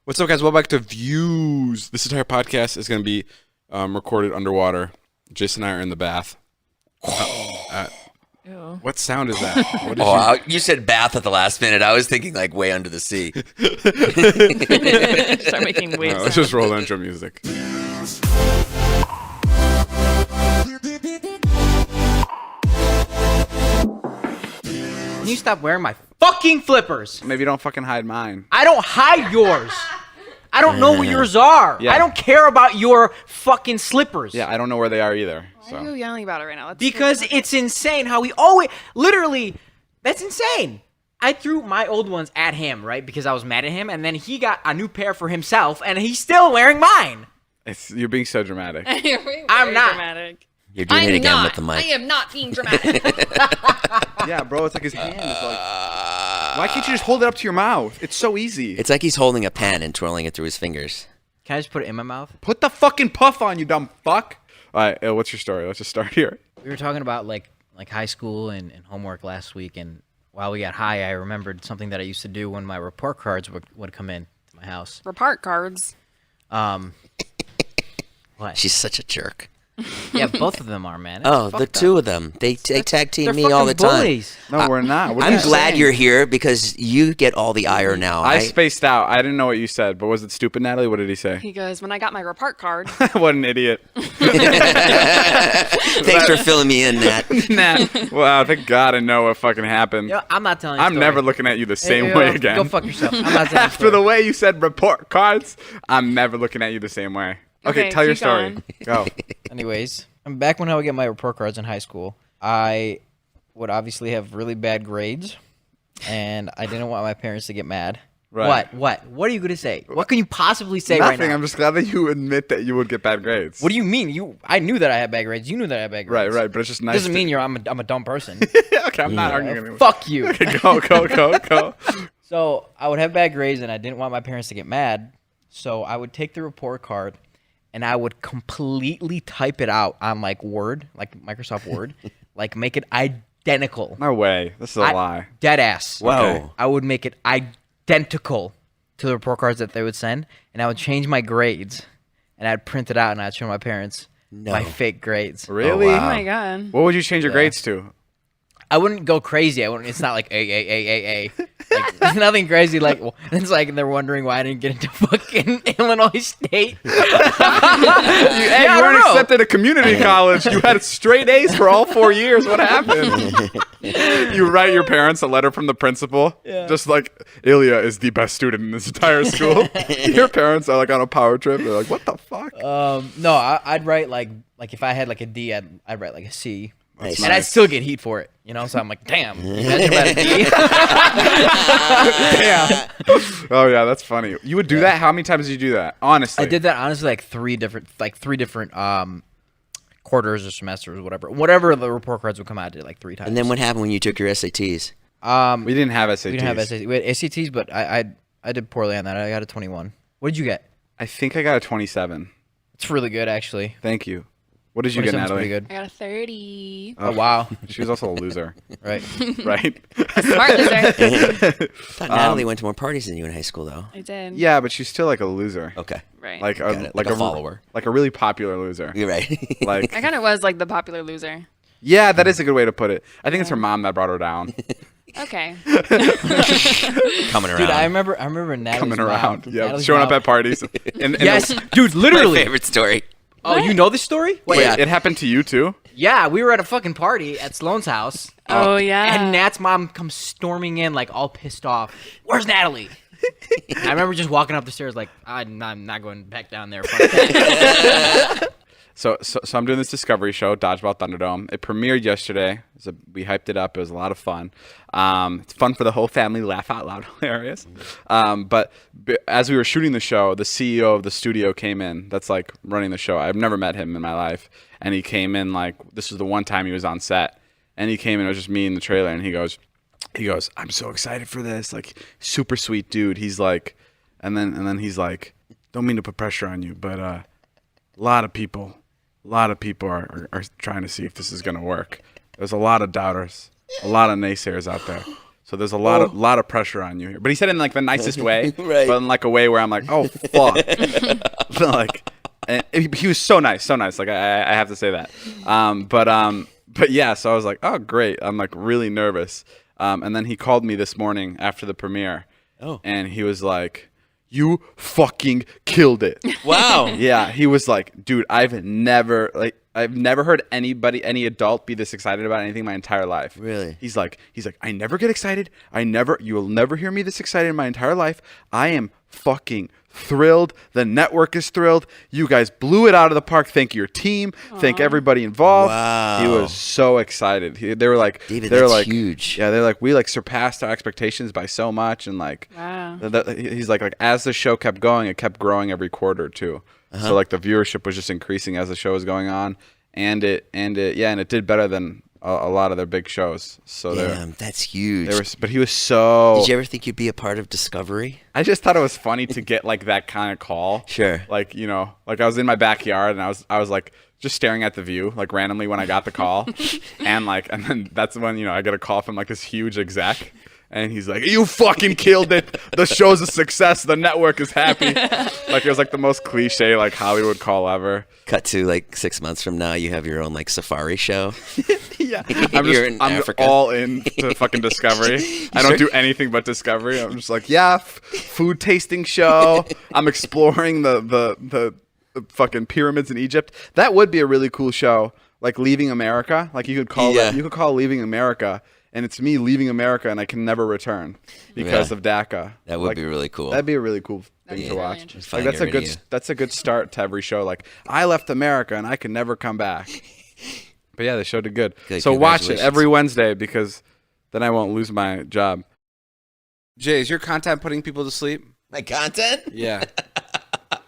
What's up, guys? Welcome back to Views. This entire podcast is going to be recorded underwater. Jason and I are in the bath. What sound is that? What did you said bath at the last minute. I was thinking like way under the sea. Start making waves. Let's just roll the intro music. Can you stop wearing my fucking flippers? Maybe don't fucking hide mine. I don't hide yours. I don't know what yours are. Yeah. I don't care about your fucking slippers. Yeah, I don't know where they are either. Why are you yelling about it right now? Because it's insane how we always, literally, that's insane. I threw my old ones at him, right? Because I was mad at him, and then he got a new pair for himself, and he's still wearing mine. You're being so dramatic. I'm not. Dramatic. You're doing it again with the mic. I am not being dramatic. Yeah, bro, it's like his hand is like... Why can't you just hold it up to your mouth? It's so easy. It's like he's holding a pen and twirling it through his fingers. Can I just put it in my mouth? Put the fucking puff on, you dumb fuck. All right, what's your story? Let's just start here. We were talking about like high school and homework last week, and while we got high, I remembered something that I used to do when my report cards would come in to my house. Report cards. What? She's such a jerk. Yeah, both of them are, man. It's The two of them. They tag team They're me all the fucking time. bullies. No, we're not. What are I'm you glad saying? you're here because you get all the ire now. I spaced out. I didn't know what you said, but was it stupid, Natalie? What did he say? He goes, when I got my report card. What an idiot. Thanks for filling me in, Nat. Nat. Wow, thank God I know what fucking happened. Yo, I'm not telling you. I'm never looking at you the same way again. Go fuck yourself. I'm not telling you. After the way you said report cards, I'm never looking at you the same way. Okay, tell your keep story. Go. Anyways, back when I would get my report cards in high school, I would obviously have really bad grades, and I didn't want my parents to get mad. Right. What are you gonna say? What can you possibly say right Nothing. now? I'm just glad that you admit that you would get bad grades. What do you mean? I knew that I had bad grades. You knew that I had bad grades. Right, but it's just nice. Doesn't mean I'm a dumb person. Okay, I'm not arguing anymore. Fuck you. Okay, go. So I would have bad grades, and I didn't want my parents to get mad. So I would take the report card, and I would completely type it out on like Word, like Microsoft Word, like make it identical. No way. This is a lie. Dead ass. Whoa. Okay. I would make it identical to the report cards that they would send, and I would change my grades, and I'd print it out, and I'd show my parents my fake grades. Really? Oh, Oh wow. my god. What would you change your grades to? I wouldn't go crazy. It's not like A. Like, it's nothing crazy. Like, it's like they're wondering why I didn't get into fucking Illinois State. You weren't accepted at community college. You had straight A's for all 4 years. What happened? You write your parents a letter from the principal, just like Ilya is the best student in this entire school. Your parents are like on a power trip. They're like, what the fuck? No, I'd write like if I had like a D, I'd write like a C. Nice. And I'd still get heat for it, you know. So I'm like, damn. Imagine if I had a D. Damn. Oh yeah, that's funny. You would do that? How many times did you do that? Honestly, I did that honestly like three different quarters or semesters or whatever the report cards would come out. I did it like 3 times. And then what happened when you took your SATs? We didn't have SATs. We didn't have SATs. We had SATs, but I did poorly on that. I got a 21. What did you get? I think I got a 27. It's really good, actually. Thank you. What did you get, 27's Natalie? pretty good. I got a 30. Oh, wow. She was also a loser, Right. right? Smart loser. I thought Natalie went to more parties than you in high school, though. I did. Yeah, but she's still like a loser. Okay. Right. Like Got it. Like a follower. Like a really popular loser. You're right. Like I kind of was like the popular loser. yeah, that is a good way to put it. I think it's her mom that brought her down. Okay. Coming around. Dude, I remember Natalie's Coming mom. around. Yeah, Natalie's showing mom. up at parties. Yes, dude, My literally. favorite story. Oh, you know this story? Wait, Yeah. it happened to you too? Yeah, we were at a fucking party at Sloane's house. Oh yeah. And Nat's mom comes storming in, like, all pissed off. Where's Natalie? I remember just walking up the stairs like, I'm not going back down there. Fuck that. So I'm doing this Discovery show, Dodgeball Thunderdome. It premiered yesterday. We hyped it up. It was a lot of fun. It's fun for the whole family. Laugh out loud, hilarious. But as we were shooting the show, the CEO of the studio came in. That's like running the show. I've never met him in my life, and he came in like this was the one time he was on set, and he came in. It was just me in the trailer, and he goes, I'm so excited for this. Like super sweet dude. He's like, and then he's like, don't mean to put pressure on you, but a lot of people are trying to see if this is going to work. There's a lot of doubters, a lot of naysayers out there. So there's a lot of pressure on you here. But he said it in like the nicest way, Right. but in like a way where I'm like, oh fuck, like, and he was so nice. Like I have to say that. But yeah, so I was like, oh great. I'm like really nervous. And then he called me this morning after the premiere. Oh. And he was like, you fucking killed it. Wow. Yeah, he was like, dude, I've never heard any adult be this excited about anything my entire life. Really? He's like, I never get excited. You will never hear me this excited in my entire life. I am fucking thrilled. The network is thrilled. You guys blew it out of the park. Thank your team. Aww. Thank everybody involved. Wow. He was so excited. They were like, David, they're that's like, huge. Yeah, they're like, we like surpassed our expectations by so much, and like, Wow. he's like as the show kept going, it kept growing every quarter too. So like the viewership was just increasing as the show was going on, and it did better than a lot of their big shows. So Damn, that's huge. but he was so. Did you ever think you'd be a part of Discovery? I just thought it was funny to get like that kind of call. Sure. Like, you know, like I was in my backyard and I was like just staring at the view like randomly when I got the call, and then that's when, you know, I get a call from like this huge exec. And he's like, you fucking killed it. The show's a success. The network is happy. Like, it was like the most cliche, like, Hollywood call ever. Cut to like 6 months from now, you have your own like safari show. Yeah. You're in I'm Africa. all in to fucking Discovery. I don't do anything but Discovery. I'm just like, yeah, food tasting show. I'm exploring the fucking pyramids in Egypt. That would be a really cool show. Like, Leaving America. Like, you could call it, you could call Leaving America. And it's me leaving America, and I can never return because of DACA. That would be really cool. That'd be a really cool thing to really watch. interesting. Like, that's a good start to every show. Like, I left America, and I can never come back. But yeah, the show did good. So watch it every Wednesday, because then I won't lose my job. Jay, is your content putting people to sleep? My content? Yeah.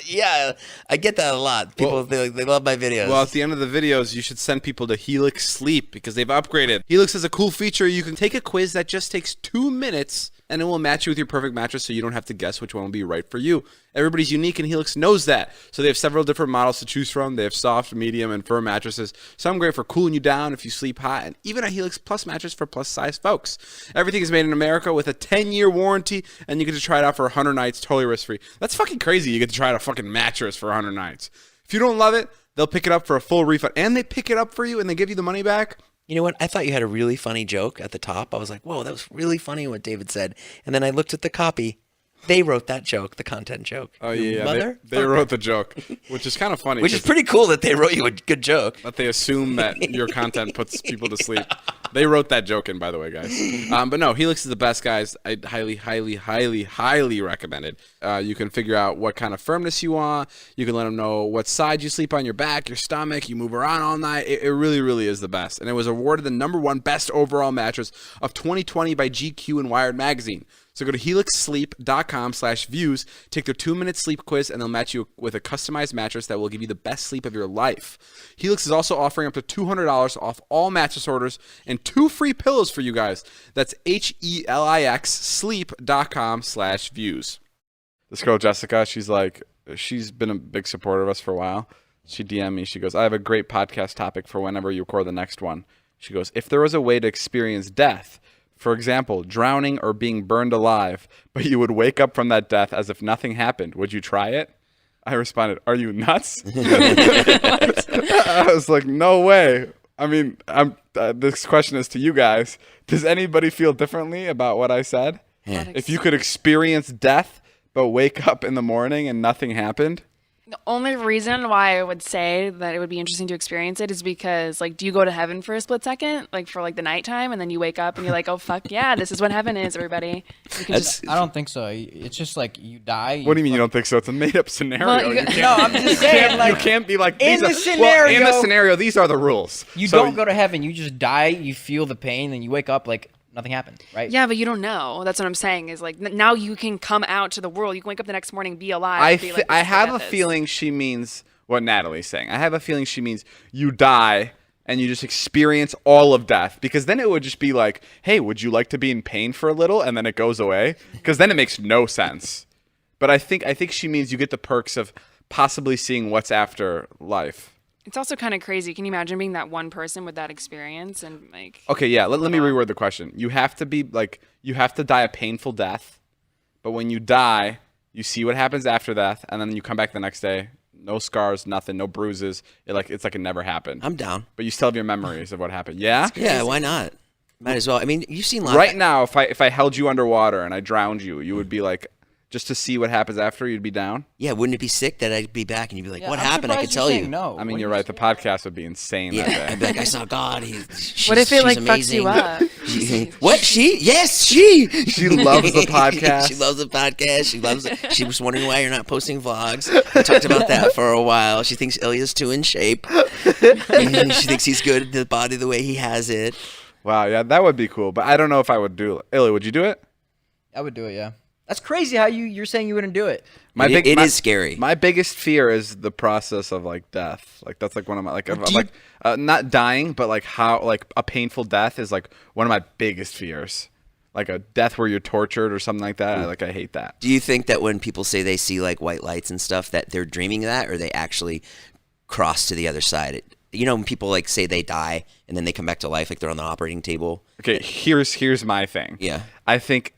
Yeah, I get that a lot. People, they love my videos. Well, at the end of the videos, you should send people to Helix Sleep because they've upgraded. Helix has a cool feature. You can take a quiz that just takes 2 minutes, and it will match you with your perfect mattress so you don't have to guess which one will be right for you. Everybody's unique, and Helix knows that. So they have several different models to choose from. They have soft, medium, and firm mattresses. Some great for cooling you down if you sleep hot, and even a Helix Plus mattress for plus-size folks. Everything is made in America with a 10-year warranty, and you get to try it out for 100 nights totally risk-free. That's fucking crazy. You get to try out a fucking mattress for 100 nights. If you don't love it, they'll pick it up for a full refund, and they pick it up for you, and they give you the money back. You know what? I thought you had a really funny joke at the top. I was like, whoa, that was really funny what David said. And then I looked at the copy. They wrote that joke, the content joke. Oh, yeah. Mother? They wrote the joke, which is kind of funny. Which is pretty cool that they wrote you a good joke. That they assume that your content puts people to sleep. They wrote that joke in, by the way, guys. But no, Helix is the best, guys. I highly recommend it. You can figure out what kind of firmness you want. You can let them know what side you sleep on, your back, your stomach. You move around all night. It really, really is the best. And it was awarded the #1 best overall mattress of 2020 by GQ and Wired Magazine. So go to helixsleep.com/views, take their 2-minute sleep quiz, and they'll match you with a customized mattress that will give you the best sleep of your life. Helix is also offering up to $200 off all mattress orders and 2 free pillows for you guys. That's HELIX sleep.com/views. This girl, Jessica, she's been a big supporter of us for a while. She DM'd me. She goes, I have a great podcast topic for whenever you record the next one. She goes, if there was a way to experience death, for example, drowning or being burned alive, but you would wake up from that death as if nothing happened, would you try it? I responded, are you nuts? I was like, no way. I mean, this question is to you guys. Does anybody feel differently about what I said? Yeah. If you could experience death, but wake up in the morning and nothing happened? The only reason why I would say that it would be interesting to experience it is because, like, do you go to heaven for a split second, like for like the nighttime, and then you wake up and you're like, oh fuck yeah, this is what heaven is, everybody. You can just, I don't think so. It's just like you die. What do you mean you don't think so? It's a made-up scenario. Well, You can't- No, I'm just saying, like, you can't be like in these the are- well, in the scenario- scenario, these are the rules. you So- don't go to heaven. You just die. You feel the pain, and you wake up like nothing happened, right? yeah, but you don't know. That's what I'm saying. Is like now you can come out to the world. You can wake up the next morning, be alive. I and be like, I this is what have a death is. feeling she means what Natalie's saying. I have a feeling she means you die and you just experience all of death, because then it would just be like, hey, would you like to be in pain for a little, and then it goes away? Because then it makes no sense. But I think she means you get the perks of possibly seeing what's after life. It's also kind of crazy. Can you imagine being that one person with that experience and like? Okay, yeah. Let me reword the question. You have to be like, you have to die a painful death, but when you die, you see what happens after death, and then you come back the next day, no scars, nothing, no bruises. It's like it never happened. I'm down. But you still have your memories of what happened. Yeah. Yeah, why not? Might as well. I mean, you've seen lots. Right now, if I held you underwater and I drowned you, you would be like, just to see what happens after, you'd be down. Yeah, wouldn't it be sick that I'd be back and you'd be like, Yeah, "What I'm happened?" I could tell surprised you're you. saying No. I mean, What you're are you right. The podcast would be insane that Yeah, I'd day. be like, "I saw God. What if it like she's fucks you amazing." up? What? She? Yes, she. She loves the podcast. She loves the podcast. She loves it. She was wondering why you're not posting vlogs. We talked about that for a while. She thinks Ilya's too in shape. And she thinks he's good at the body the way he has it. Wow, yeah, that would be cool. But I don't know if I would do it. Ilya, would you do it? I would do it, yeah. That's crazy how you're saying you wouldn't do it. It is scary. My biggest fear is the process of like death. Like that's like one of my like not dying, but like how like a painful death is like one of my biggest fears. Like a death where you're tortured or something like that. I hate that. Do you think that when people say they see like white lights and stuff that they're dreaming that, or they actually cross to the other side? You know, when people like say they die and then they come back to life, like they're on the operating table. Okay, here's my thing. Yeah. I think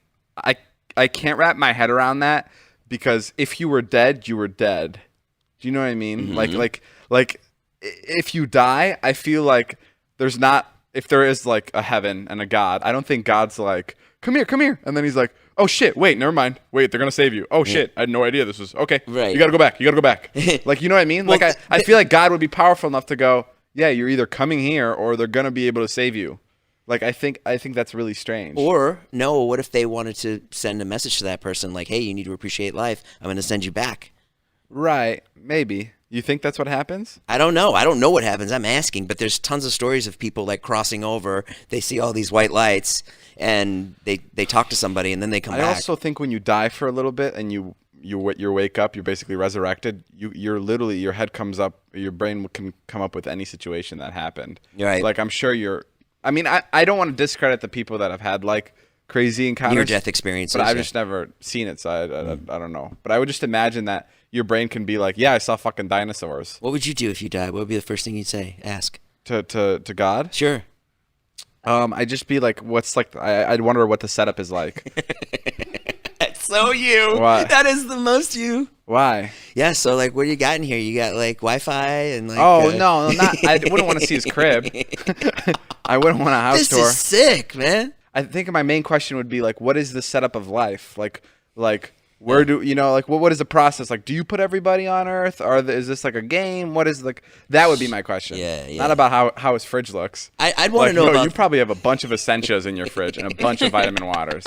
I can't wrap my head around that because if you were dead, you were dead. Do you know what I mean? Mm-hmm. Like if you die, I feel like there's not, if there is like a heaven and a God, I don't think God's like, come here. And then he's like, oh shit, wait, never mind. Wait, they're going to save you. Oh shit, I had no idea this was, okay. Right. You got to go back. Like, you know what I mean? Well, like I feel like God would be powerful enough to go, yeah, you're either coming here or they're going to be able to save you. Like, I think that's really strange. Or, no, what if they wanted to send a message to that person like, hey, you need to appreciate life. I'm going to send you back. Right. Maybe. You think that's what happens? I don't know. I don't know what happens. I'm asking. But there's tons of stories of people like crossing over. They see all these white lights and they talk to somebody and then they come back. I also think when you die for a little bit and you wake up, you're basically resurrected. You're literally, your head comes up, your brain can come up with any situation that happened. Right. Like, I'm sure I mean, I don't want to discredit the people that have had like crazy encounters, near-death experiences, but I've yeah. just never seen it, so I don't know. But I would just imagine that your brain can be like, yeah, I saw fucking dinosaurs. What would you do if you died? What would be the first thing you'd say? Ask. To God? Sure. I'd just be like, what's like? I'd wonder what the setup is like. That's so you. Why? That is the most you. Why? Yeah, so like what do you got in here? You got like Wi-Fi and like No, not I wouldn't want to see his crib. I wouldn't want a house This tour. is sick, man. I think my main question would be like, what is the setup of life? Like where do you know? Like, what is the process? Like, do you put everybody on Earth, or is this like a game? What is like? That would be my question. Yeah. Not about how his fridge looks. I'd want to know yo, about. you probably have a bunch of Essentias in your fridge and a bunch of vitamin waters,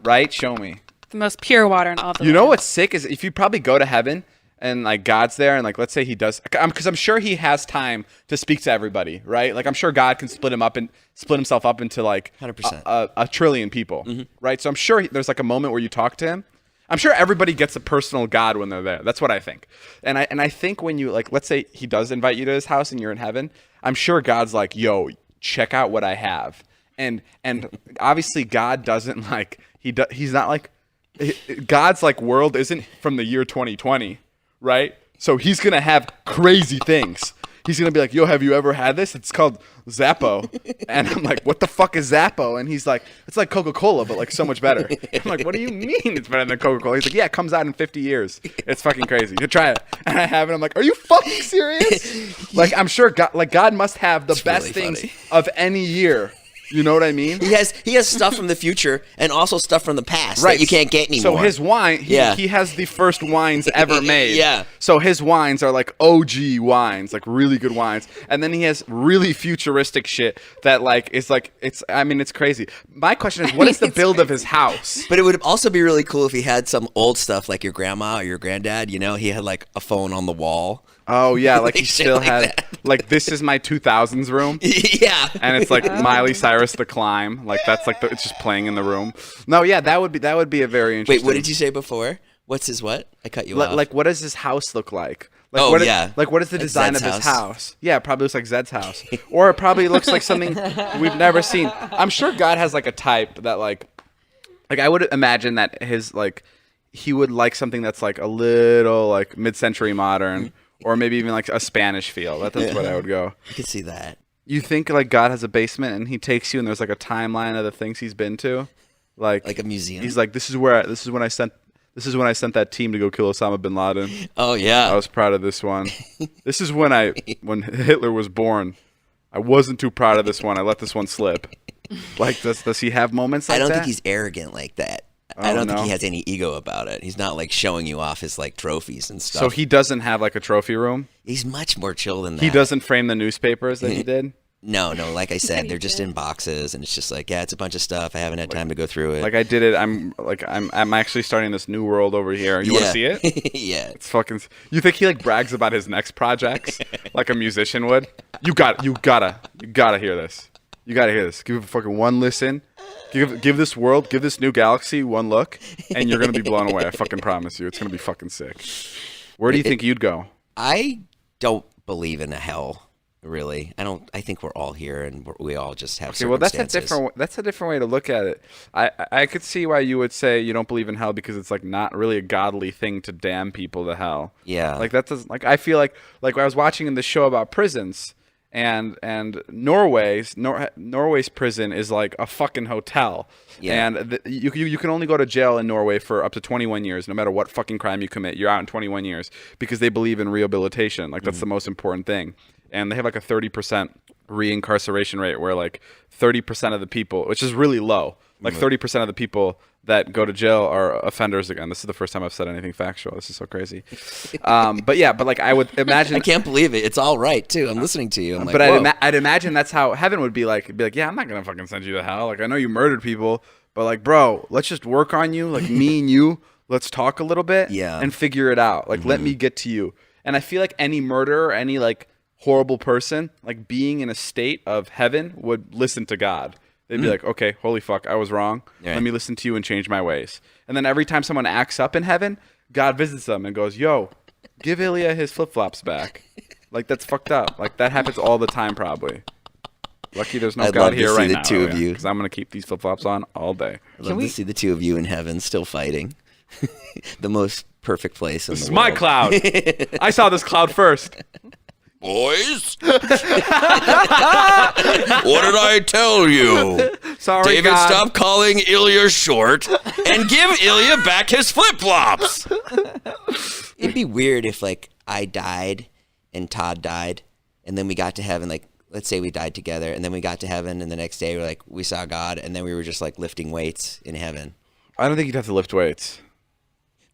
right? Show me. The most pure water in all the You know land. what's sick is if you probably go to heaven and like God's there and like let's say he does, because I'm sure he has time to speak to everybody, right? Like I'm sure God can split himself up into like 100%. a trillion people, right? So I'm sure there's like a moment where you talk to him. I'm sure everybody gets a personal God when they're there. That's what I think. And I think when you like, let's say he does invite you to his house and you're in heaven, I'm sure God's like, yo, check out what I have. And obviously God doesn't like, he's not like, God's like world isn't from the year 2020, right? So he's going to have crazy things. He's going to be like, yo, have you ever had this? It's called Zappo. And I'm like, what the fuck is Zappo? And he's like, it's like Coca-Cola, but like so much better. I'm like, what do you mean it's better than Coca-Cola? He's like, yeah, it comes out in 50 years. It's fucking crazy. You try it. And I have it. I'm like, are you fucking serious? Like, I'm sure God must have the best really things funny. of any year. You know what I mean? He has stuff from the future and also stuff from the past that you can't get anymore. So his wine, he has the first wines ever made. Yeah. So his wines are like OG wines, like really good wines. And then he has really futuristic shit that like is like it's crazy. My question is, what is the build of his house? But it would also be really cool if he had some old stuff like your grandma or your granddad. You know, he had like a phone on the wall. Oh yeah, like he Shit still like has that. like this is my 2000s room. Yeah. And it's like Miley Cyrus The Climb, like that's like it's just playing in the room. No, yeah, that would be a very interesting. Wait, what did you say before? What's his what? I cut you off. Like what does his house look like? Like, Oh, what yeah. Like what is the Like design Zed's of his house. house? Yeah, it probably looks like Zed's house, or it probably looks like something we've never seen. I'm sure God has like a type that like I would imagine that his like he would like something that's like a little like mid-century modern. or maybe even like a Spanish feel. That's what I would go. I could see that. You think like God has a basement and he takes you and there's like a timeline of the things he's been to, like a museum. He's like, this is when I sent that team to go kill Osama bin Laden. Oh yeah, I was proud of this one. This is when Hitler was born. I wasn't too proud of this one. I let this one slip. Like, does he have moments like that? I don't think he's arrogant like that. I don't think he has any ego about it. He's not like showing you off his like trophies and stuff. So he doesn't have like a trophy room? He's much more chill than that. He doesn't frame the newspapers that he did? No. Like I said, they're just in boxes, and it's just like, yeah, it's a bunch of stuff. I haven't had time to go through it. Like I did it. I'm actually starting this new world over here. You want to see it? Yeah. It's fucking. You think he like brags about his next projects like a musician would? You gotta hear this. You gotta hear this. Give it fucking one listen. Give this world, give this new galaxy one look, and you're gonna be blown away. I fucking promise you, it's gonna be fucking sick. Where do you think you'd go? I don't believe in a hell, really. I think we're all here, and we all just have circumstances. Well, that's a different way to look at it. I could see why you would say you don't believe in hell because it's like not really a godly thing to damn people to hell. Yeah. Like that doesn't. Like I feel like I was watching in the show about prisons. And Norway's prison is like a fucking hotel. Yeah. And you can only go to jail in Norway for up to 21 years, no matter what fucking crime you commit. You're out in 21 years because they believe in rehabilitation. Like that's the most important thing. And they have like a 30% reincarceration rate where like 30% of the people, which is really low, like 30% of the people that go to jail are offenders again. This is the first time I've said anything factual. This is so crazy. But like I would imagine. I can't believe it. It's all right too. I'm listening to you. But I'd imagine that's how heaven would be like. Be like, yeah, I'm not gonna fucking send you to hell. Like I know you murdered people, but like, bro, let's just work on you. Like me and you, let's talk a little bit. Yeah. And figure it out. Like let me get to you. And I feel like any murderer, any like horrible person, like being in a state of heaven would listen to God. They'd be like, okay, holy fuck, I was wrong. Yeah. Let me listen to you and change my ways. And then every time someone acts up in heaven, God visits them and goes, yo, give Ilya his flip-flops back. Like, that's fucked up. Like, that happens all the time probably. Lucky there's no God here right now. I'd love to see the two of you. Because I'm going to keep these flip-flops on all day. I'd love to see the two of you in heaven still fighting. The most perfect place in the world. This is my cloud. I saw this cloud first. Boys, what did I tell you? Sorry, David, God. stop calling Ilya short and give Ilya back his flip-flops. It'd be weird if, like, I died and Todd died, and then we got to heaven, like, let's say we died together, and then we got to heaven, and the next day we saw God, and then we were just, like, lifting weights in heaven. I don't think you'd have to lift weights.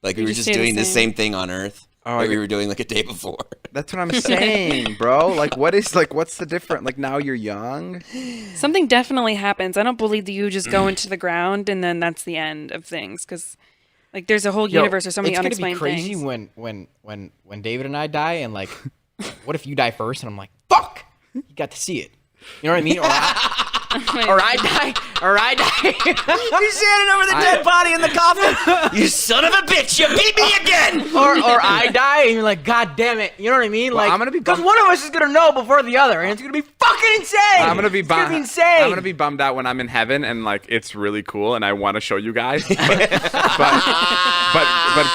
Like, we were just doing the same thing on Earth. That we were doing like a day before. That's what I'm saying, bro. Like, what's the difference? Like, now you're young. Something definitely happens. I don't believe that you just go into the ground and then that's the end of things. Because, like, there's a whole universe or so many unexplained things. It's gonna be crazy when David and I die, and like, what if you die first? And I'm like, fuck, you got to see it. You know what I mean? Or I die. You're standing over the dead body in the coffin. You son of a bitch! You beat me again. or I die, and you're like, God damn it! You know what I mean? Well, like, I'm gonna be because one of us is gonna know before the other, and it's gonna be fucking insane. I'm gonna be It's insane. I'm gonna be bummed out when I'm in heaven and like it's really cool and I want to show you guys. But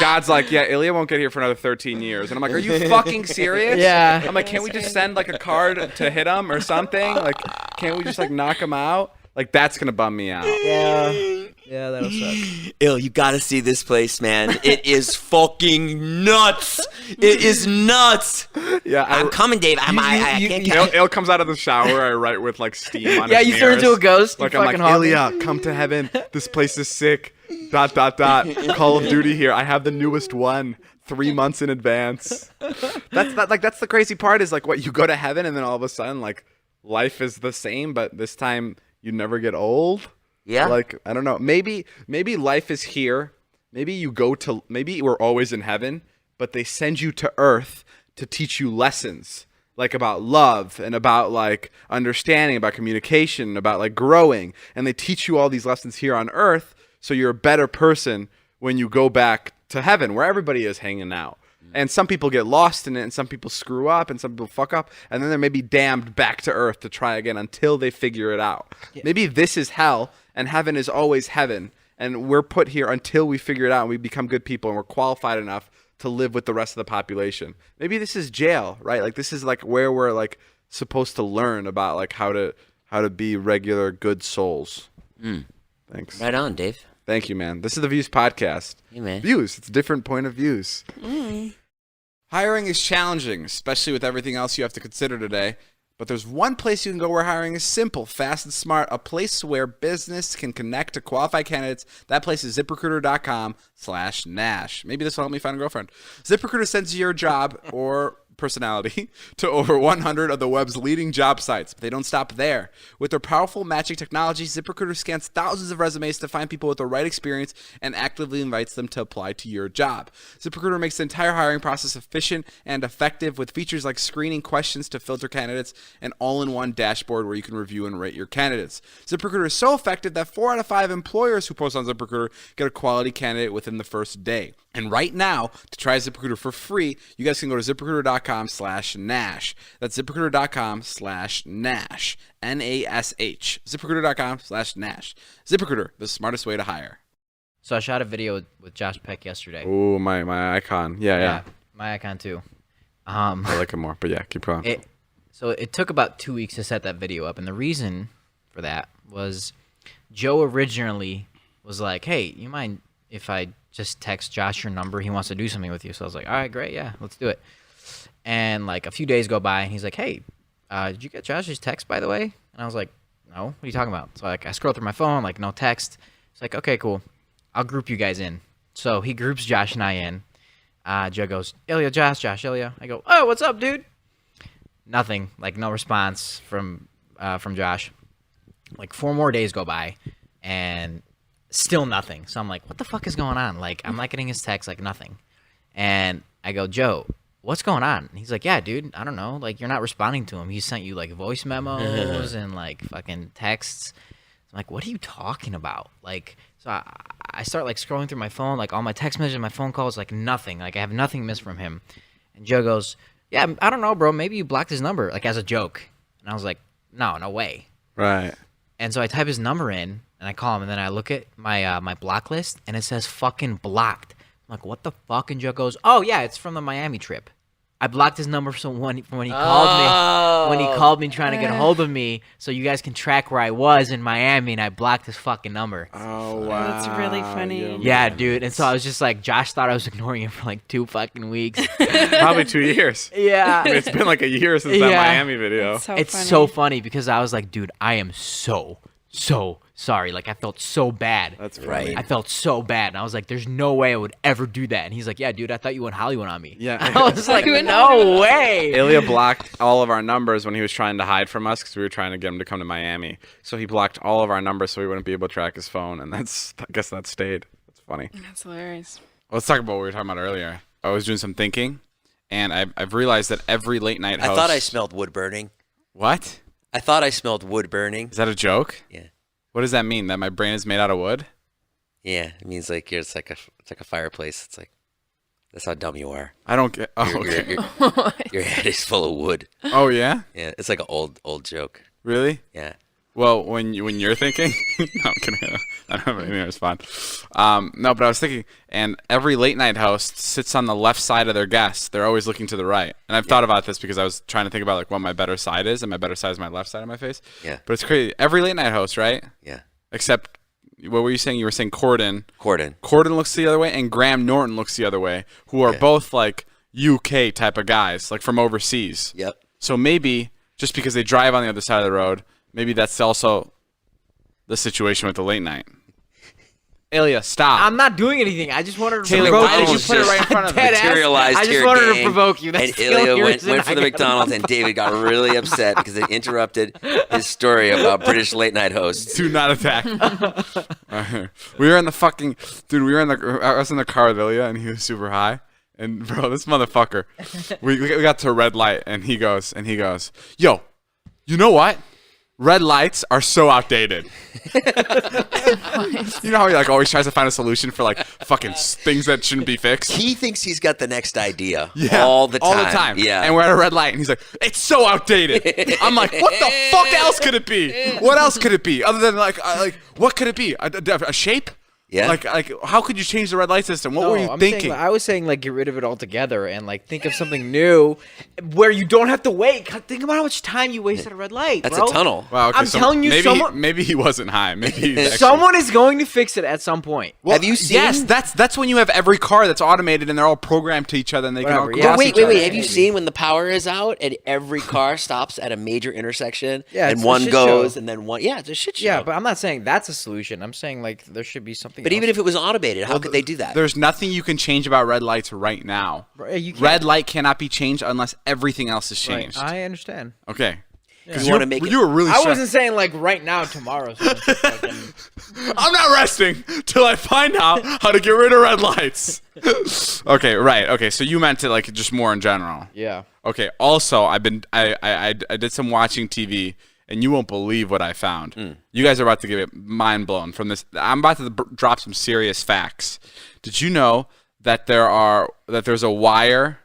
God's like, yeah, Ilya won't get here for another 13 years, and I'm like, are you fucking serious? Yeah. I'm like, can't we just send like a card to hit him or something? Like, can't we just like knock him out? Like, that's gonna bum me out. Yeah, that'll suck. You gotta see this place, man. It is fucking nuts. It is nuts. Yeah, I'm coming, Dave. I can't. Il comes out of the shower. I write with like steam on. Yeah, his you turn mirrors. into a ghost. Like I'm like, Ilya, come to heaven. This place is sick. ... Call of Duty here. I have the newest one. 3 months in advance. That's the crazy part is like what you go to heaven and then all of a sudden like life is the same, but this time you never get old. Yeah. Like, I don't know. Maybe life is here. Maybe we're always in heaven, but they send you to earth to teach you lessons like about love and about like understanding, about communication, about like growing. And they teach you all these lessons here on earth. So you're a better person when you go back to heaven where everybody is hanging out. And some people get lost in it, and some people screw up, and some people fuck up, and then they're maybe damned back to earth to try again until they figure it out. Yeah. Maybe this is hell, and heaven is always heaven, and we're put here until we figure it out, and we become good people, and we're qualified enough to live with the rest of the population. Maybe this is jail, right? Like this is like where we're like supposed to learn about like how to be regular good souls. Thanks. Right on, Dave. Thank you, man. This is the Views Podcast. Hey, man. Views. It's a different point of views. Hiring is challenging, especially with everything else you have to consider today. But there's one place you can go where hiring is simple, fast, and smart. A place where business can connect to qualified candidates. That place is ZipRecruiter.com/Nash. Maybe this will help me find a girlfriend. ZipRecruiter sends your job or personality to over 100 of the web's leading job sites. But they don't stop there. With their powerful matching technology, ZipRecruiter scans thousands of resumes to find people with the right experience and actively invites them to apply to your job. ZipRecruiter makes the entire hiring process efficient and effective with features like screening questions to filter candidates and all-in-one dashboard where you can review and rate your candidates. ZipRecruiter is so effective that 4 out of 5 employers who post on ZipRecruiter get a quality candidate within the first day. And right now, to try ZipRecruiter for free, you guys can go to ZipRecruiter.com/Nash. That's ZipRecruiter.com/Nash. Nash. ZipRecruiter.com/Nash. ZipRecruiter, the smartest way to hire. So I shot a video with Josh Peck yesterday. Oh, my icon. Yeah. My icon too. I like him more, but yeah, keep going. So it took about 2 weeks to set that video up, and the reason for that was Joe originally was like, "Hey, you mind if I just text Josh your number? He wants to do something with you." So I was like, "All right, great, yeah, let's do it." And like a few days go by, and he's like, "Hey, did you get Josh's text, by the way?" And I was like, "No, what are you talking about?" So like I scroll through my phone, like no text. It's like, "Okay, cool, I'll group you guys in." So he groups Josh and I in. Joe goes, "Ilya, Josh, Ilya." I go, "Oh, what's up, dude?" Nothing, like no response from Josh. Like 4 more days go by, and still nothing. So I'm like, what the fuck is going on? Like, I'm not getting his text, like nothing. And I go, "Joe, what's going on?" And he's like, "Yeah, dude, I don't know. Like, you're not responding to him. He sent you like voice memos and like fucking texts." I'm like, "What are you talking about?" Like, so I start like scrolling through my phone, like all my text messages, my phone calls, like nothing. Like I have nothing missed from him. And Joe goes, "Yeah, I don't know, bro. Maybe you blocked his number," like as a joke. And I was like, no way. Right. And so I type his number in, and I call him, and then I look at my my block list, and it says fucking blocked. I'm like, what the fuck? And Joe goes, "Oh yeah, it's from the Miami trip. I blocked his number so when he called me trying to get a hold of me, so you guys can track where I was in Miami, and I blocked his fucking number." Oh wow, that's really funny. Yeah, dude. And so I was just like, Josh thought I was ignoring him for like 2 fucking weeks. Probably 2 years. Yeah. I mean, it's been like a year since that Miami video. It's so funny because I was like, dude, I am so sorry. Like, I felt so bad. That's funny. Right. I felt so bad. And I was like, there's no way I would ever do that. And he's like, "Yeah, dude, I thought you went Hollywood on me." Yeah. I was like, no way. Ilya blocked all of our numbers when he was trying to hide from us because we were trying to get him to come to Miami. So he blocked all of our numbers so we wouldn't be able to track his phone. And I guess that stayed. That's funny. That's hilarious. Let's talk about what we were talking about earlier. I was doing some thinking, and I've realized that every late night host... I thought I smelled wood burning. What? I thought I smelled wood burning. Is that a joke? Yeah. What does that mean? That my brain is made out of wood? Yeah, it means like it's like a fireplace. It's like that's how dumb you are. I don't get... Oh, okay. Your head is full of wood. Oh, yeah? Yeah, it's like an old joke. Really? Yeah. Well, when you're thinking... No, I'm kidding. I don't have anything to respond. No, but I was thinking, and every late night host sits on the left side of their guests. They're always looking to the right. And I've thought about this because I was trying to think about like what my better side is, and my better side is my left side of my face. Yeah. But it's crazy. Every late night host, right? Yeah. Except, what were you saying? You were saying Corden. Corden looks the other way, and Graham Norton looks the other way, who are both like UK type of guys, like from overseas. Yep. So maybe, just because they drive on the other side of the road, maybe that's also the situation with the late night. Ilya, stop. I'm not doing anything. I just wanted to Taylor, provoke why you. did you put it right in front of me? Materialized I just here, wanted gang, to provoke you. That's and the Ilya only went reason for the I got McDonald's, and David got really upset because it interrupted his story about British late night hosts. Do not attack. We were in the fucking... Dude, I was in the car with Ilya, and he was super high. And, bro, this motherfucker... we got to a red light, and he goes, "Yo, you know what? Red lights are so outdated." You know how he like always tries to find a solution for like fucking things that shouldn't be fixed? He thinks he's got the next idea Yeah, all the time. Yeah. And we're at a red light, and he's like, "It's so outdated." I'm like, "What the fuck else could it be? What else could it be? Other than like what could it be? A shape? Yeah. Like, how could you change the red light system? What were you I'm thinking? I was saying like get rid of it altogether and like think of something new where you don't have to wait. Think about how much time you waste at a red light. That's bro. a tunnel. Wow, okay, I'm telling you, maybe he wasn't high. Maybe he's actually, someone is going to fix it at some point. Well, Have you seen? Yes, that's when you have every car that's automated and they're all programmed to each other and they Whatever, can yeah. all cross Wait. each other. Have you seen when the power is out and every car stops at a major intersection? Yeah, and it's a one shit goes show. and then one. Yeah, it's a shit show. Yeah, but I'm not saying that's a solution. I'm saying like there should be something. But else. even if it was automated, how could they do that? There's nothing you can change about red lights right now. You can't- Red light cannot be changed unless everything else is changed. I understand. Okay. Because you want to make it. You were really I stressed. wasn't saying like right now, tomorrow. So I'm not resting till I find out how to get rid of red lights. Okay, right. Okay, so you meant to like just more in general. yeah. Okay. Also, I did some watching TV, and you won't believe what I found. You guys are about to get it mind blown from this. I'm about to drop some serious facts. Did you know that there's a wire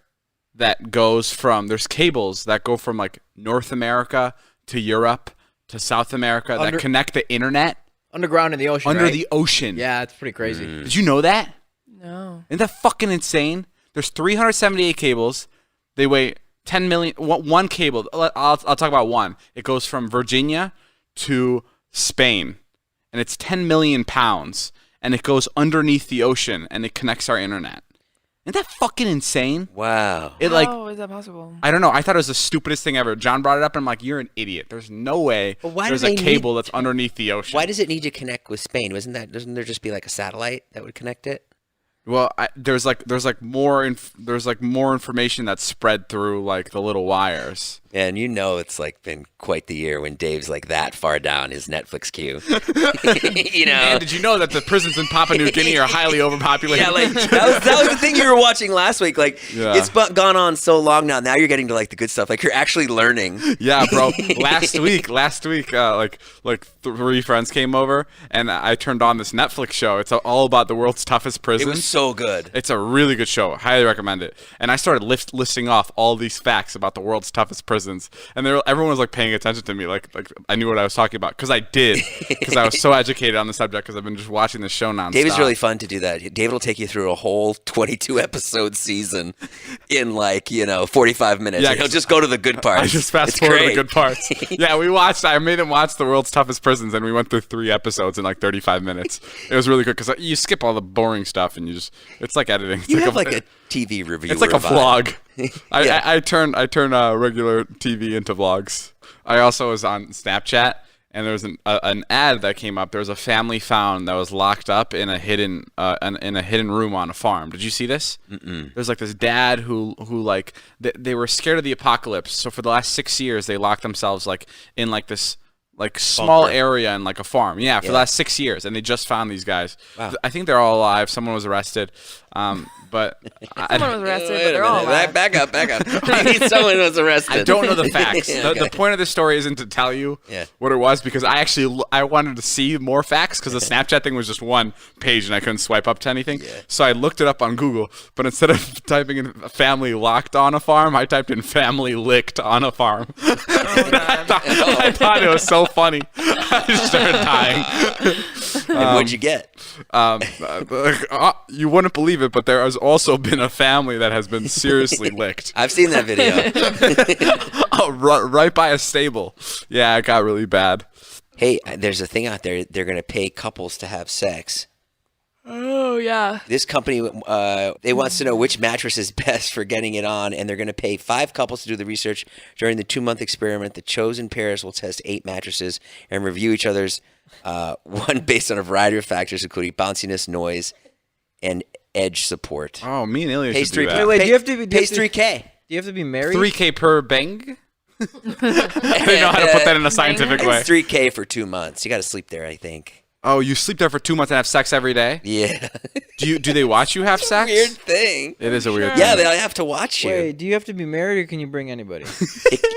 that goes from there's cables that go from like North America to Europe to South America that connect the internet Underground in the ocean. under right? the ocean? Yeah, it's pretty crazy. Did you know that? No. Isn't that fucking insane? There's 378 cables. They weigh 10 million. One cable. I'll talk about one. It goes from Virginia to Spain, and it's 10 million pounds, and it goes underneath the ocean, and it connects our internet. Isn't that fucking insane? Wow. It like How is that possible? I don't know. I thought it was the stupidest thing ever. John brought it up, and I'm like, you're an idiot. There's no way But why do there's a they cable need- that's underneath the ocean. Why does it need to connect with Spain? Doesn't there just be like a satellite that would connect it? Well, there's more information that's spread through like the little wires. And you know it's like been quite the year when Dave's like that far down his Netflix queue. You know. And did you know that the prisons in Papua New Guinea are highly overpopulated? Yeah, like that was the thing you were watching last week. Like Yeah. it's gone on so long now. Now you're getting to like the good stuff. Like you're actually learning. Yeah, bro. Last week, like three friends came over, and I turned on this Netflix show. It's all about the world's toughest It prisons. was so good. It's a really good show. Highly recommend it. And I started listing off all these facts about the world's toughest prisons, and everyone was like paying attention to me, like I knew what I was talking about because I did, because I was so educated on the subject because I've been just watching this show nonstop. Dave is really fun to do that. David will take you through a whole 22 episode season in 45 minutes. Yeah, And he'll just go to the good parts. I just fast It's forward to great. the good parts. Yeah, I made him watch the world's toughest prisons, and we went through 3 episodes in like 35 minutes. It was really good because you skip all the boring stuff, and it's like editing. It's You like have like a TV review. It's like a vlog. Yeah. I turn regular TV into vlogs. I also was on Snapchat, and there was an ad that came up. There was a family found that was locked up in a hidden room on a farm. Did you see this? There's like this dad who like they were scared of the apocalypse. So for the last 6 years, they locked themselves like in like this like small Bunker. area in like a farm. Yeah, for the last 6 years, and they just found these guys. Wow. I think they're all alive. Someone was arrested, but Someone was arrested, Wait but a they're all minute. alive. Back up. I need someone was arrested. I don't know the facts. Yeah, okay. The point of the story isn't to tell you Yeah. what it was, because I wanted to see more facts, because the Snapchat thing was just one page and I couldn't swipe up to anything. Yeah. So I looked it up on Google, but instead of typing in family locked on a farm, I typed in family licked on a farm. I thought it was so funny. I just started dying. And what'd you get? You wouldn't believe it, but there has also been a family that has been seriously licked. I've seen that video. Right by a stable. Yeah, it got really bad. Hey, there's a thing out there. They're going to pay couples to have sex. Oh yeah. This company, they wants to know which mattress is best for getting it on, and they're going to pay 5 couples to do the research. During the 2-month experiment, the chosen pairs will test 8 mattresses and review each other's one based on a variety of factors, including bounciness, noise, and edge support. Oh, me and Ilya Pays should do 3 that. Wait, do you have to be pays $3K. Do you have to be married? 3K per bang? I didn't know how to put that in a scientific way. It's $3K for 2 months. You got to sleep there, I think. Oh, you sleep there for 2 months and have sex every day? Yeah. Do they watch you have sex? Weird thing. It is a weird Yeah, thing. they have to watch you. Wait, do you have to be married or can you bring anybody?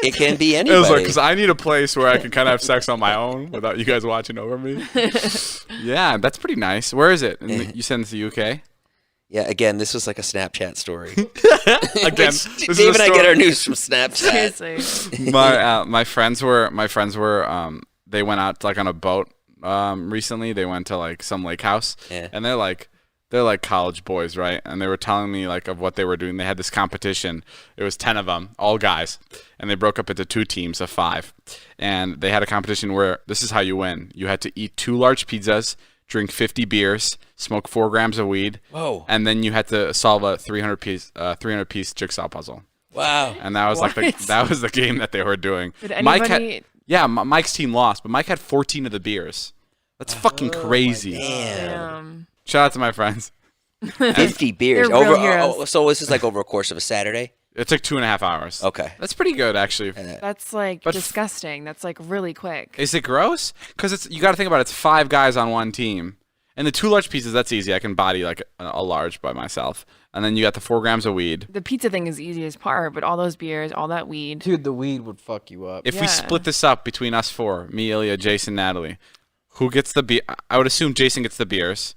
It can be It anybody. was like, because I need a place where I can kind of have sex on my own without you guys watching over me. Yeah, that's pretty nice. Where is it? You said it's the UK? Yeah, again, this was like a Snapchat story. Again, Dave this is a and I story- get our news from Snapchat. Seriously. my friends were they went out like on a boat recently. They went to like some lake house, Yeah. and they're like college boys, right? And they were telling me like of what they were doing. They had this competition. It was 10 of them, all guys, and they broke up into 2 teams of 5. And they had a competition where this is how you win. You had to eat 2 large pizzas, drink 50 beers, smoke 4 grams of weed. Whoa. And then you had to solve a 300 piece jigsaw puzzle. Wow. And that was that was the game that they were doing. Did anybody? Mike's team lost, but Mike had 14 of the beers. That's fucking crazy. Damn. Shout out to my friends. 50 beers. They're real heroes. So this is like over a course of a Saturday? It took 2.5 hours. Okay. That's pretty good, actually. That's like disgusting. That's like really quick. Is it gross? Because you got to think about it. It's 5 guys on one team. And the 2 large pieces, that's easy. I can body like a large by myself. And then you got the 4 grams of weed. The pizza thing is the easiest part, but all those beers, all that weed. Dude, the weed would fuck you up. If we split this up between us 4, me, Ilya, Jason, Natalie, who gets the beer? I would assume Jason gets the beers.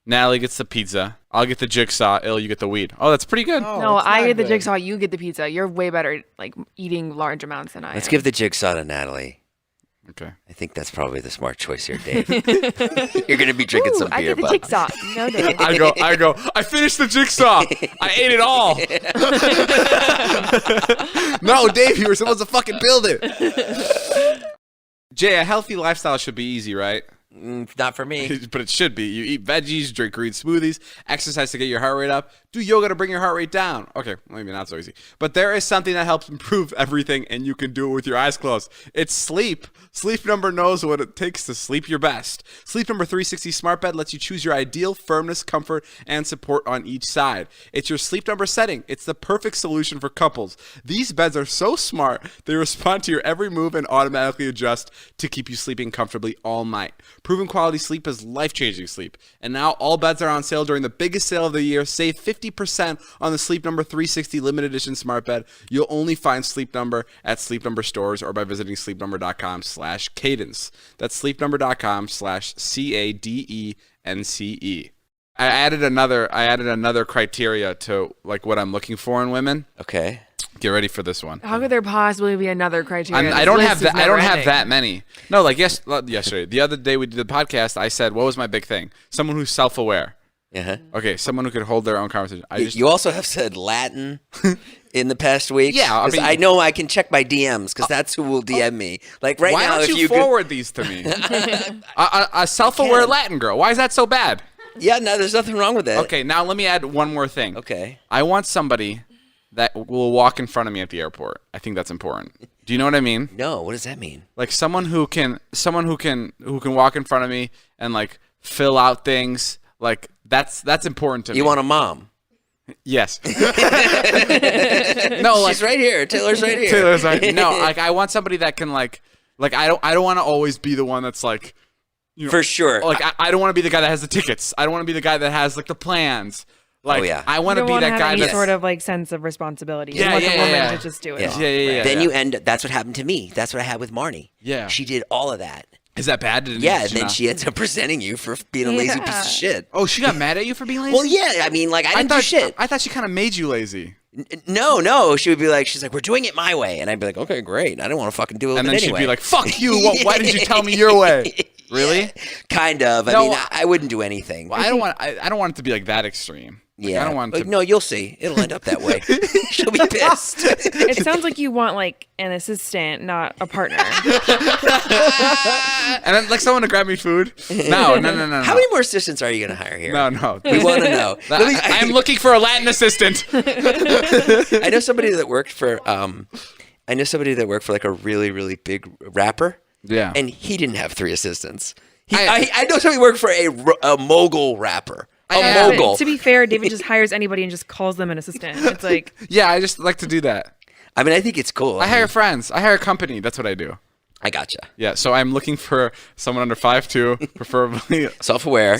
Natalie gets the pizza. I'll get the jigsaw. Il, you get the weed. Oh, that's pretty good. No, I get the jigsaw. You get the pizza. You're way better like eating large amounts than I am. Let's give the jigsaw to Natalie. Okay. I think that's probably the smart choice here, Dave. You're going to be drinking some I beer, get the bud. jigsaw. No, Dave. I go, I finished the jigsaw. I ate it all. No, Dave, you were supposed to fucking build it. Jay, a healthy lifestyle should be easy, right? Not for me. But it should be. You eat veggies, drink green smoothies, exercise to get your heart rate up, do yoga to bring your heart rate down. Okay, maybe not so easy. But there is something that helps improve everything, and you can do it with your eyes closed. It's sleep. Sleep Number knows what it takes to sleep your best. Sleep Number 360 Smart Bed lets you choose your ideal firmness, comfort, and support on each side. It's your Sleep Number setting. It's the perfect solution for couples. These beds are so smart, they respond to your every move and automatically adjust to keep you sleeping comfortably all night. Proven quality sleep is life-changing sleep. And now all beds are on sale during the biggest sale of the year. Save 50% on the Sleep Number 360 limited edition smart bed. You'll only find Sleep Number at Sleep Number stores or by visiting sleepnumber.com/cadence. That's sleepnumber.com/cadence. I added another criteria to like what I'm looking for in women. Okay. Get ready for this one. How could there possibly be another criteria? I don't have that. I don't have that many. No, like yesterday, the other day we did the podcast. I said, "What was my big thing? Someone who's self-aware." Uh-huh. Okay, someone who could hold their own conversation. You also have said Latin in the past week. Yeah, I mean, I know I can check my DMs because that's who will DM me. Like right why now, don't if you could- forward these to me? A self-aware Latin girl. Why is that so bad? Yeah, no, there's nothing wrong with that. Okay, now let me add one more thing. Okay. I want somebody that will walk in front of me at the airport. I think that's important. Do you know what I mean? No, what does that mean? Like someone who can walk in front of me and like fill out things. Like that's important to me. You want a mom? Yes. No, like She's right here. Taylor's right here. Taylor's right. No, like I want somebody that can like I don't want to always be the one that's like, you know, For sure. Like I don't want to be the guy that has the tickets. I don't want to be the guy that has like the plans. Like yeah. I want to be that guy any that's sort of like sense of responsibility. Yeah, you want yeah, the woman yeah. to just do it. Yeah. all. Yeah. Then you end. That's what happened to me. That's what I had with Marnie. Yeah. She did all of that. Is that bad? Yeah, and then she ends up presenting you for being a lazy piece of shit. Oh, she got mad at you for being lazy? Well, yeah. I mean, like I didn't do shit. I thought she kind of made you lazy. No. She would be like, she's like, we're doing it my way, and I'd be like, okay, great. I don't want to fucking do it. And then anyway. she'd be like, "Fuck you! Why did you tell me your way?" Really? Kind of. No, I mean, I wouldn't do anything. Well, I don't want it to be like that extreme. Like, Yeah. I don't want Like, to. no, you'll see. It'll end up that way. She'll be pissed. It sounds like you want like an assistant, not a partner. And then, like someone to grab me food. No. How many more assistants are you going to hire here? No. We want to know. I'm looking for a Latin assistant. I know somebody that worked for like a really, really big rapper. Yeah. And he didn't have 3 assistants. I know somebody worked for a mogul rapper. Yeah, Mogul. to be fair, David just hires anybody and just calls them an assistant. It's like Yeah, I just like to do that. I mean, I think it's cool. I hire friends. I hire a company. That's what I do. I gotcha. Yeah, so I'm looking for someone under 5'2", preferably. Self-aware.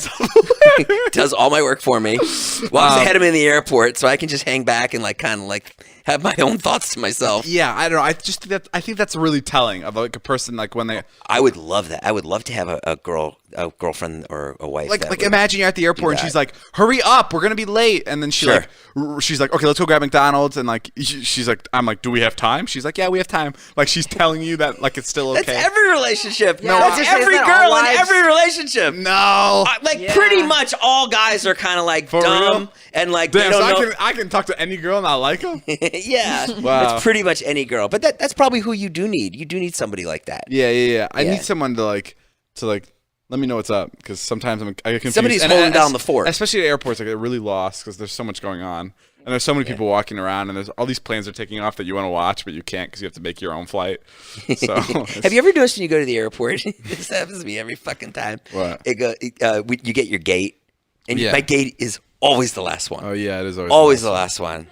Does all my work for me. Walks ahead of me in the airport so I can just hang back and like kind of like have my own thoughts to myself. Yeah, I don't know. I think that's really telling of like a person like when they I would love that. I would love to have a girlfriend or a wife. like imagine you're at the airport and she's like, "Hurry up, we're gonna be late," and then she's like, "Okay, let's go grab McDonald's," and like she's like, "I'm like, do we have time?" She's like, "Yeah, we have time." Like she's telling you that like it's still okay. That's every relationship. No, that's every girl in every relationship. No, Pretty much all guys are kind of like For dumb real? and like damn. they So don't know. I can talk to any girl and not like them. Yeah, Wow. it's pretty much any girl. But that's probably who you do need. You do need somebody like that. Yeah. I Yeah. need someone to let me know what's up because sometimes I get confused. Somebody's And holding down the fort. Especially at airports, I get really lost because there's so much going on. And there's so many people walking around, and there's all these planes are taking off that you want to watch, but you can't because you have to make your own flight. So, Have you ever noticed when you go to the airport? This happens to me every fucking time. What? You get your gate, and Yeah. my gate is always the last one. Oh yeah, it is Always the last one.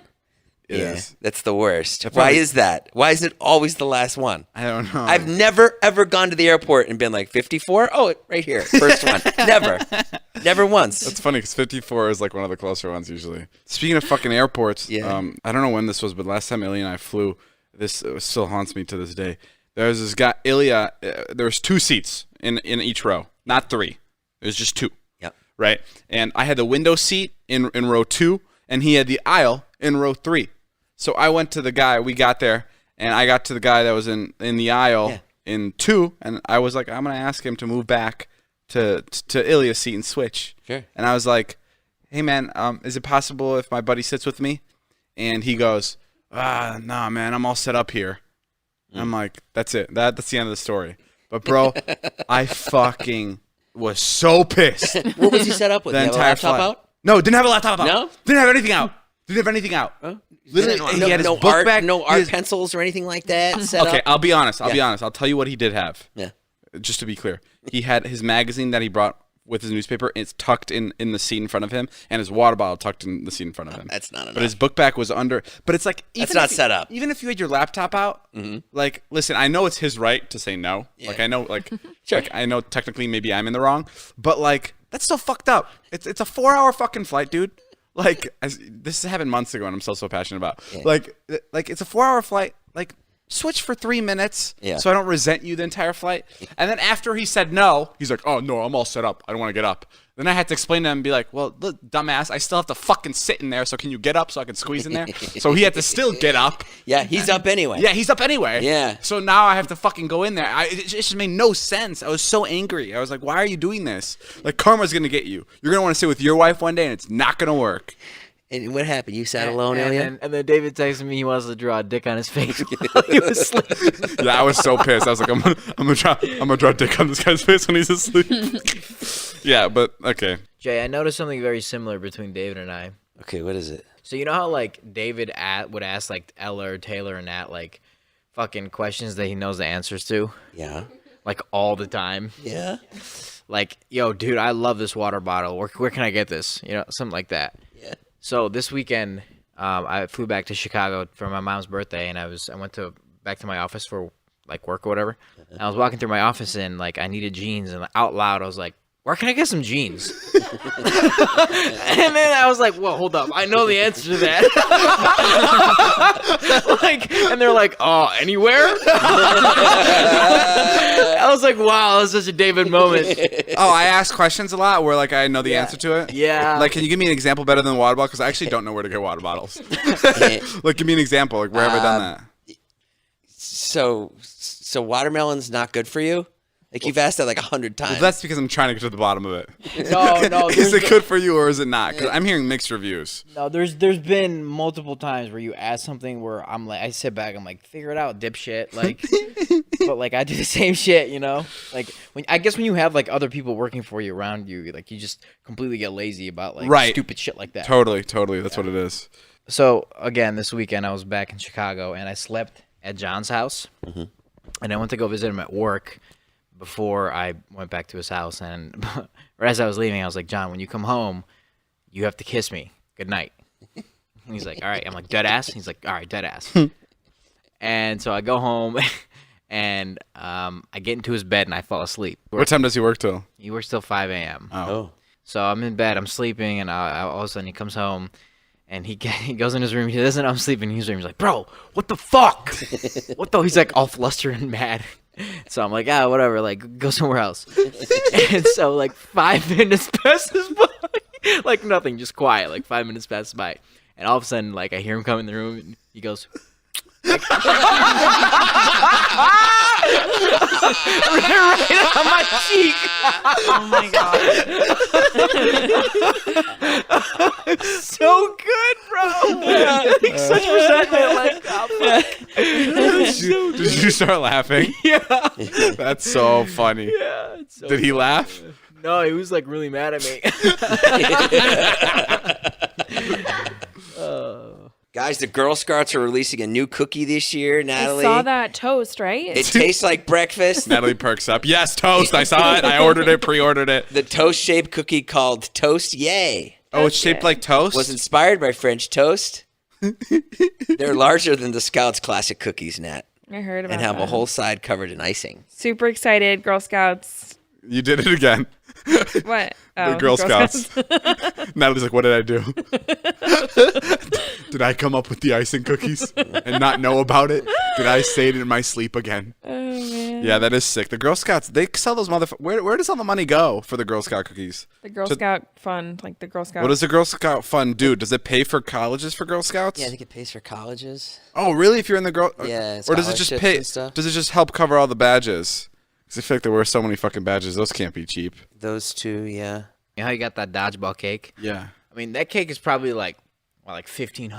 It is. That's the worst. Why probably- is that? Why is it always the last one? I don't know. I've never ever gone to the airport and been like 54. Oh, right here, first one. Never once. That's funny because 54 is like one of the closer ones usually. Speaking of fucking airports, Yeah. I don't know when this was, but last time Ilya and I flew, this still haunts me to this day. There was this guy, Ilya. There was 2 seats in each row, not 3. It was just 2. Yep. Right, and I had the window seat in row 2, and he had the aisle in row 3. So I went to the guy. We got there, and I got to the guy that was in the aisle in 2, and I was like, I'm gonna ask him to move back to Ilya's seat and switch. Sure. And I was like, hey man, is it possible if my buddy sits with me? And he goes, nah man, I'm all set up here. And I'm like, that's it. That's the end of the story. But bro, I fucking was so pissed. What was he set up with? The Did he have a entire laptop flight. out? No, didn't have a laptop out. No? Didn't have anything out. Didn't have anything out. Literally, he had his no book art, bag. no He art has- pencils or anything like that set Okay, up. I'll be honest. Yeah. I'll tell you what he did have. Yeah. Just to be clear, he had his magazine that he brought with his newspaper. It's tucked in the seat in front of him, and his water bottle tucked in the seat in front of him. That's not enough. But his book bag was under. But it's like That's even not if you- set up. Even if you had your laptop out, like, listen, I know it's his right to say no. Yeah. Like I know, like I know technically maybe I'm in the wrong, but like that's so fucked up. It's a 4-hour fucking flight, dude. Like this happened months ago, and I'm so passionate about. Yeah. Like it's a 4-hour flight. Like switch for 3 minutes, Yeah. so I don't resent you the entire flight. And then after he said no, he's like, "Oh no, I'm all set up. I don't want to get up." Then I had to explain to him and be like, "Well, look, dumbass, I still have to fucking sit in there. So can you get up so I can squeeze in there?" So he had to still get up. Yeah, he's up anyway. Yeah, he's up anyway. Yeah. So now I have to fucking go in there. It just made no sense. I was so angry. I was like, "Why are you doing this? Like, karma's gonna get you. You're gonna want to sit with your wife one day, and it's not gonna work." And what happened? You sat alone, Ilya? And then David texted me he wants to draw a dick on his face while he was sleeping. Yeah, I was so pissed. I was like, I'm gonna draw a dick on this guy's face when he's asleep. Yeah, but okay. Jay, I noticed something very similar between David and I. Okay, what is it? So you know how like David would ask like Ella or Taylor and Nat like fucking questions that he knows the answers to, Yeah. like all the time. Yeah. Like, yo, dude, I love this water bottle. Where can I get this? You know, something like that. Yeah. So this weekend, I flew back to Chicago for my mom's birthday, and I went back to my office for like work or whatever. And I was walking through my office, and like I needed jeans, and out loud I was like, "Where can I get some jeans?" And then I was like, "Whoa, hold up! I know the answer to that." Like, and they're like, "Oh, anywhere?" I was like, "Wow, that's such a David moment." Oh, I ask questions a lot where like I know the answer to it. Yeah. Like, can you give me an example better than water bottle? Because I actually don't know where to get water bottles. Like, give me an example. Like, where have I done that? So watermelon's not good for you? Like you've asked that like 100 times. Well, that's because I'm trying to get to the bottom of it. No, Is it good for you or is it not? Because I'm hearing mixed reviews. No, there's been multiple times where you ask something where I'm like, I sit back, I'm like, figure it out, dipshit. Like, but like I do the same shit, you know. Like when you have like other people working for you around you, like you just completely get lazy about like Right. stupid shit like that. Totally. That's what it is. So again, this weekend I was back in Chicago and I slept at John's house, and I went to go visit him at work before I went back to his house. And right as I was leaving, I was like, "John, when you come home, you have to kiss me. Good night." And he's like, "All right." I'm like, "Dead ass?" He's like, "All right, dead ass." And so I go home, and I get into his bed and I fall asleep. What time does he work till? He works till 5 a.m. Oh. Oh. So I'm in bed, I'm sleeping, and all of a sudden he comes home, And he goes in his room. He doesn't know I'm sleeping in his room. He's like, bro, what the fuck? What the? He's like all flustered and mad. So I'm like, whatever. Like, go somewhere else. And so like 5 minutes passes by. Like nothing, just quiet. Like 5 minutes passes by. And all of a sudden, like I hear him come in the room and he goes, right on my cheek. Oh my god. So good, bro. Like, such resentment. Like, oh, fuck. Did you start laughing? Yeah. That's so funny. Yeah. It's so Did he laugh? No, he was like really mad at me. Guys, the Girl Scouts are releasing a new cookie this year, Natalie. I saw that toast, right? It tastes like breakfast. Natalie perks up. Yes, toast. I saw it. I ordered it, pre-ordered it. The toast-shaped cookie called Toast Yay Oh, it's shaped like toast? was inspired by French toast. They're larger than the Scouts classic cookies, Nat, I heard about and have that. a whole side covered in icing. Super excited, Girl Scouts. You did it again. What? The Girl Scouts. Natalie's like, what did I do? Did I come up with the icing cookies and not know about it? Did I say it in my sleep again? Oh man. Yeah, that is sick. The Girl Scouts, they sell those motherfuckers. Where does all the money go for the Girl Scout cookies? The Girl Scout fund, like the Girl Scout. What does the Girl Scout fund do? Does it pay for colleges for Girl Scouts? Yeah, I think it pays for colleges. Oh, really? If you're in the Girl... Yeah, Or does it just scholarships pay... and stuff. Does it just help cover all the badges? Because I feel like there were so many fucking badges. Those can't be cheap. Those two, yeah. You know how you got that dodgeball cake? Yeah. I mean, that cake is probably like $1,500,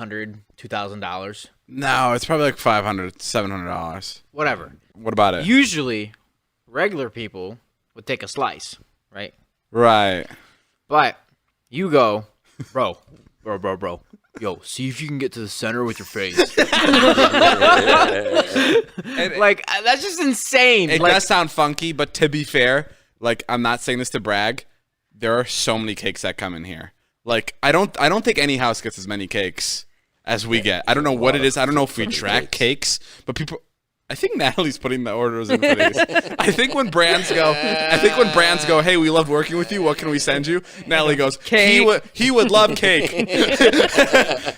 $2,000, No, it's probably like $500, $700. whatever. What about it? Usually, regular people would take a slice, right? Right. But you go, bro. Yo, see if you can get to the center with your face. Like, that's just insane. It Like, does sound funky, but to be fair, like, I'm not saying this to brag. There are so many cakes that come in here. Like, I don't think any house gets as many cakes as we get. I don't know what it is. I don't know if we track cakes, but people. I think Natalie's putting the orders in for these. I think when brands go, hey, we loved working with you. What can we send you? Natalie goes, he would love cake.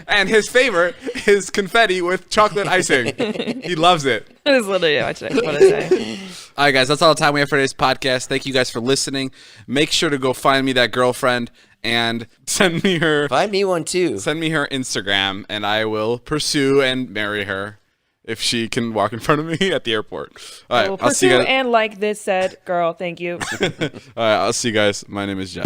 And his favorite is confetti with chocolate icing. He loves it. That is literally what I say. All right, guys, that's all the time we have for today's podcast. Thank you guys for listening. Make sure to go find me that girlfriend and send me her Find me one too. Instagram, and I will pursue and marry her if she can walk in front of me at the airport. All I right, will I'll see pursue you guys. and like this said girl. Thank you. All right, I'll see you guys. My name is Jeff.